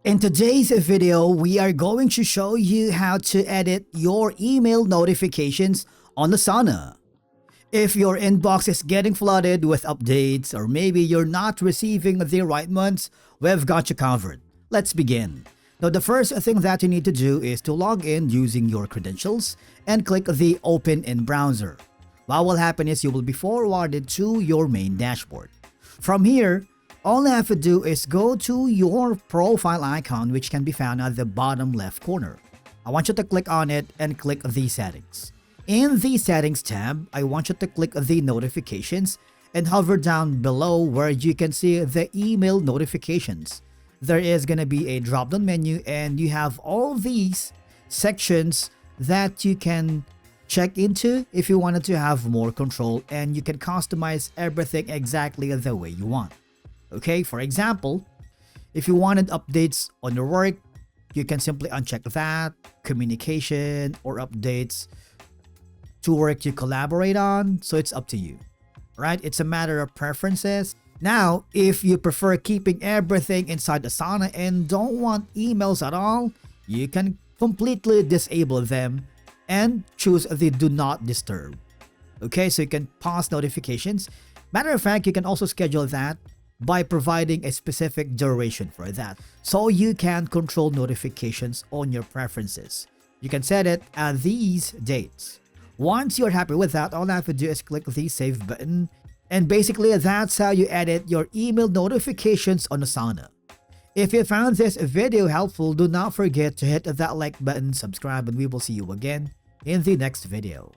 In today's video, we are going to show you how to edit your email notifications on Asana. If your inbox is getting flooded with updates or maybe you're not receiving the right ones, we've got you covered. Let's begin. Now, the first thing that you need to do is to log in using your credentials and click the Open in Browser. What will happen is you will be forwarded to your main dashboard. From here, all you have to do is go to your profile icon, which can be found at the bottom left corner. I want you to click on it and click the settings. In the settings tab, I want you to click the notifications and hover down below where you can see the email notifications. There is going to be a drop down menu and you have all these sections that you can check into if you wanted to have more control, and you can customize everything exactly the way you want. Okay, for example, if you wanted updates on your work, you can simply uncheck that, communication or updates to work you collaborate on, so it's up to you, right? It's a matter of preferences. Now, if you prefer keeping everything inside Asana and don't want emails at all, you can completely disable them and choose the Do Not Disturb. Okay, so you can pause notifications. Matter of fact, you can also schedule that by providing a specific duration for that, so you can control notifications on your preferences. You can set it at these dates. Once you're happy with that, all I have to do is click the Save button, and basically that's how you edit your email notifications on Asana. If you found this video helpful, do not forget to hit that like button, subscribe, and we will see you again in the next video.